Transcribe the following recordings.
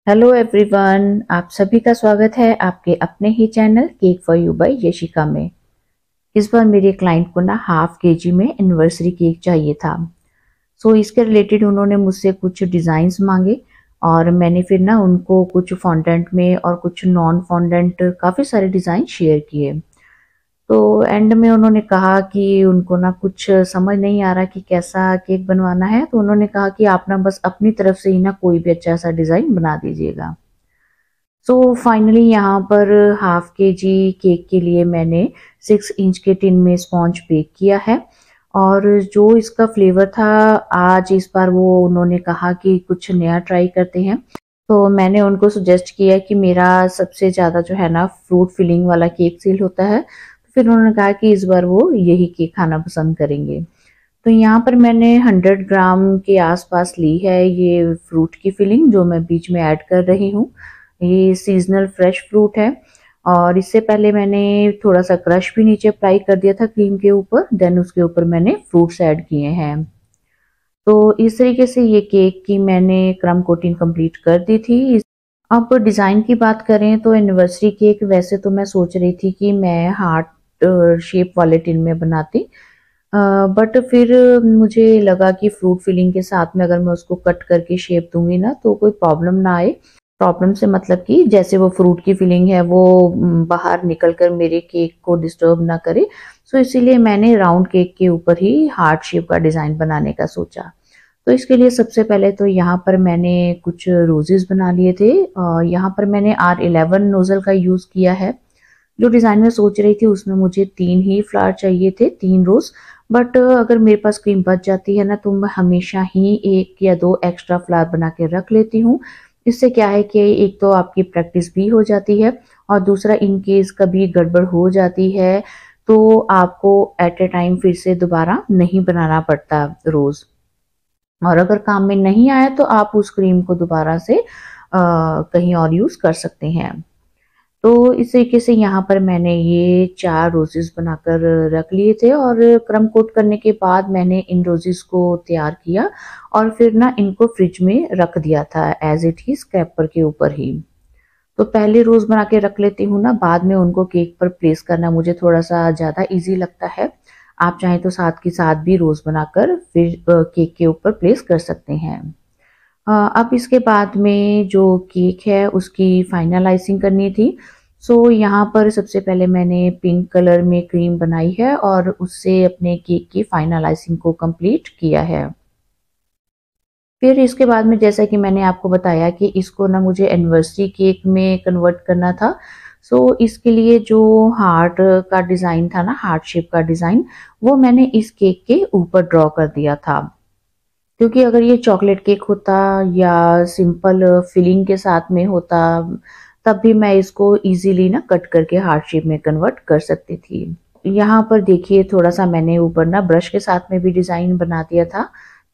Hello everyone, आप सभी का स्वागत है आपके अपने ही channel cake for you by Yashika में। इस बार मेरे क्लाइंट को ना हाफ केजी में एनिवर्सरी केक चाहिए था। इसके रिलेटेड उन्होंने मुझसे कुछ डिज़ाइंस मांगे और मैंने फिर ना उनको कुछ फॉन्डेंट में और कुछ नॉन फॉन्डेंट काफ़ी सारे डिज़ाइन शेयर किए। तो एंड में उन्होंने कहा कि उनको ना कुछ समझ नहीं आ रहा कि कैसा केक बनवाना है, तो उन्होंने कहा कि आप ना बस अपनी तरफ से ही ना कोई भी अच्छा सा डिज़ाइन बना दीजिएगा। फाइनली यहाँ पर हाफ के जी केक के लिए मैंने 6 इंच के टिन में स्पॉन्ज बेक किया है। और जो इसका फ्लेवर था, आज इस बार वो उन्होंने कहा कि कुछ नया ट्राई करते हैं। तो मैंने उनको सजेस्ट किया कि मेरा सबसे ज़्यादा जो है ना फ्रूट फिलिंग वाला केक सेल होता है, तो फिर उन्होंने कहा कि इस बार वो यही केक खाना पसंद करेंगे। तो यहाँ पर मैंने 100 ग्राम के आसपास ली है ये फ्रूट की फिलिंग, जो मैं बीच में ऐड कर रही हूँ। ये सीजनल फ्रेश फ्रूट है और इससे पहले मैंने थोड़ा सा क्रश भी नीचे अप्लाई कर दिया था क्रीम के ऊपर, देन उसके ऊपर मैंने फ्रूट्स ऐड किए हैं। तो इस तरीके से ये केक की मैंने क्रम कोटिंग कंप्लीट कर दी थी। अब डिज़ाइन की बात करें तो एनिवर्सरी केक वैसे तो मैं सोच रही थी कि मैं हार्ट शेप वाले टिन में बनाती, बट फिर मुझे लगा कि फ्रूट फिलिंग के साथ में अगर मैं उसको कट करके शेप दूंगी ना तो कोई प्रॉब्लम ना आए। प्रॉब्लम से मतलब कि जैसे वो फ्रूट की फिलिंग है वो बाहर निकल कर मेरे केक को डिस्टर्ब ना करे। इसीलिए मैंने राउंड केक के ऊपर ही हार्ट शेप का डिज़ाइन बनाने का सोचा। तो इसके लिए सबसे पहले तो यहाँ पर मैंने कुछ रोजेस बना लिए थे। यहाँ पर मैंने R11 नोजल का यूज़ किया है। जो डिज़ाइन में सोच रही थी उसमें मुझे 3 ही फ्लावर चाहिए थे, 3 रोज। बट अगर मेरे पास क्रीम बच जाती है ना तो मैं हमेशा ही 1 या 2 एक्स्ट्रा फ्लावर बना के रख लेती हूँ। इससे क्या है कि एक तो आपकी प्रैक्टिस भी हो जाती है और दूसरा इन केस कभी गड़बड़ हो जाती है तो आपको एट ए टाइम फिर से दोबारा नहीं बनाना पड़ता रोज़। और अगर काम में नहीं आया तो आप उस क्रीम को दोबारा से कहीं और यूज़ कर सकते हैं। तो इस तरीके से यहाँ पर मैंने ये 4 रोजेस बनाकर रख लिए थे और क्रम कोट करने के बाद मैंने इन रोजेस को तैयार किया और फिर ना इनको फ्रिज में रख दिया था एज इट इज स्क्रैपर के ऊपर ही। तो पहले रोज बना के रख लेती हूँ ना, बाद में उनको केक पर प्लेस करना मुझे थोड़ा सा ज़्यादा इजी लगता है। आप चाहें तो साथ के साथ भी रोज बनाकर फिर केक के ऊपर प्लेस कर सकते हैं। अब इसके बाद में जो केक है उसकी फाइनलाइजिंग करनी थी। यहाँ पर सबसे पहले मैंने पिंक कलर में क्रीम बनाई है और उससे अपने केक की फाइनलाइजिंग को कंप्लीट किया है। फिर इसके बाद में जैसा कि मैंने आपको बताया कि इसको ना मुझे एनिवर्सरी केक में कन्वर्ट करना था। इसके लिए जो हार्ट का डिज़ाइन था ना, हार्ट शेप का डिज़ाइन, वो मैंने इस केक के ऊपर ड्रॉ कर दिया था। क्योंकि अगर ये चॉकलेट केक होता या सिंपल फिलिंग के साथ में होता तब भी मैं इसको इजीली ना कट करके हार्ट शेप में कन्वर्ट कर सकती थी। यहाँ पर देखिए थोड़ा सा मैंने ऊपर ना ब्रश के साथ में भी डिज़ाइन बना दिया था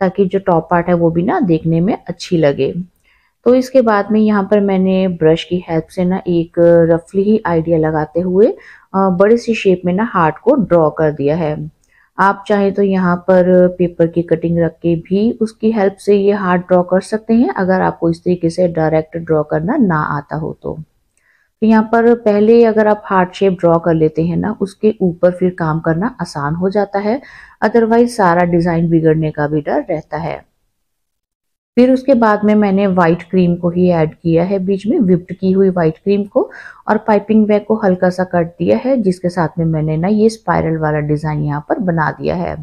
ताकि जो टॉप पार्ट है वो भी ना देखने में अच्छी लगे। तो इसके बाद में यहाँ पर मैंने ब्रश की हेल्प से ना एक रफली ही आइडिया लगाते हुए बड़ी सी शेप में ना हार्ट को ड्रॉ कर दिया है। आप चाहे तो यहाँ पर पेपर की कटिंग रख के भी उसकी हेल्प से ये हार्ट ड्रॉ कर सकते हैं, अगर आपको इस तरीके से डायरेक्ट ड्रॉ करना ना आता हो तो। यहाँ पर पहले अगर आप हार्ट शेप ड्रॉ कर लेते हैं ना, उसके ऊपर फिर काम करना आसान हो जाता है, अदरवाइज सारा डिज़ाइन बिगड़ने का भी डर रहता है। फिर उसके बाद में मैंने व्हाइट क्रीम को ही ऐड किया है बीच में, व्हिप्ड की हुई व्हाइट क्रीम को, और पाइपिंग बैग को हल्का सा कट दिया है जिसके साथ में मैंने ना ये स्पाइरल वाला डिज़ाइन यहाँ पर बना दिया है।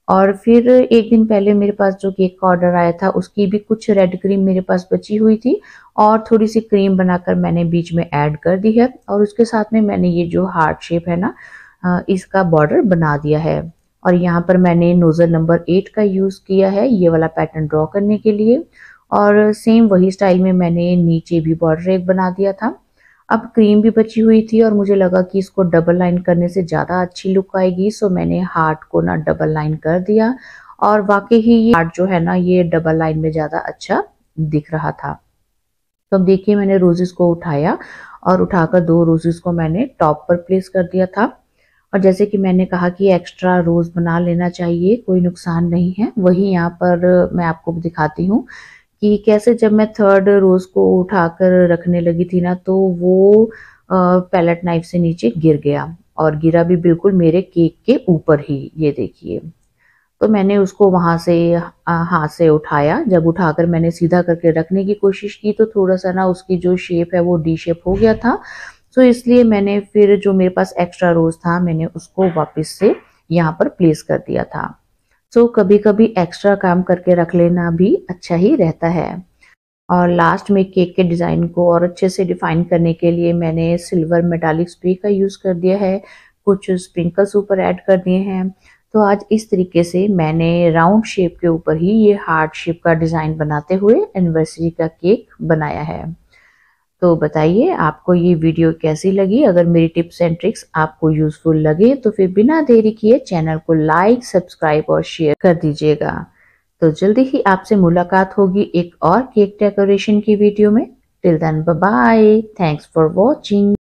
और फिर एक दिन पहले मेरे पास जो केक का ऑर्डर आया था उसकी भी कुछ रेड क्रीम मेरे पास बची हुई थी और थोड़ी सी क्रीम बनाकर मैंने बीच में ऐड कर दी है और उसके साथ में मैंने ये जो हार्ट शेप है ना, इसका बॉर्डर बना दिया है। और यहाँ पर मैंने नोजल नंबर 8 का यूज़ किया है ये वाला पैटर्न ड्रॉ करने के लिए, और सेम वही स्टाइल में मैंने नीचे भी बॉर्डर एक बना दिया था। अब क्रीम भी बची हुई थी और मुझे लगा कि इसको डबल लाइन करने से ज़्यादा अच्छी लुक आएगी, मैंने हार्ट को ना डबल लाइन कर दिया और वाकई ही ये हार्ट जो है ना ये डबल लाइन में ज़्यादा अच्छा दिख रहा था। तो अब देखिए मैंने रोजेस को उठाया और उठाकर 2 रोजेस को मैंने टॉप पर प्लेस कर दिया था। और जैसे कि मैंने कहा कि एक्स्ट्रा रोज बना लेना चाहिए, कोई नुकसान नहीं है। वही यहाँ पर मैं आपको दिखाती हूँ कि कैसे जब मैं थर्ड रोज को उठाकर रखने लगी थी ना, तो वो पैलेट नाइफ से नीचे गिर गया और गिरा भी बिल्कुल मेरे केक के ऊपर ही, ये देखिए। तो मैंने उसको वहां से हाथ से उठाया। जब उठाकर मैंने सीधा करके रखने की कोशिश की तो थोड़ा सा ना उसकी जो शेप है वो डी शेप हो गया था। तो इसलिए मैंने फिर जो मेरे पास एक्स्ट्रा रोज था मैंने उसको वापस से यहाँ पर प्लेस कर दिया था। तो कभी कभी एक्स्ट्रा काम करके रख लेना भी अच्छा ही रहता है। और लास्ट में केक के डिज़ाइन को और अच्छे से डिफाइन करने के लिए मैंने सिल्वर मेटालिक स्प्रे का यूज़ कर दिया है, कुछ स्प्रिंकल्स ऊपर ऐड कर दिए हैं। तो आज इस तरीके से मैंने राउंड शेप के ऊपर ही ये हार्ट शेप का डिज़ाइन बनाते हुए एनिवर्सरी का केक बनाया है। तो बताइए आपको ये वीडियो कैसी लगी? अगर मेरी टिप्स एंड ट्रिक्स आपको यूजफुल लगे तो फिर बिना देरी किए चैनल को लाइक, सब्सक्राइब और शेयर कर दीजिएगा। तो जल्दी ही आपसे मुलाकात होगी एक और केक डेकोरेशन की वीडियो में। Till then bye bye, thanks for watching.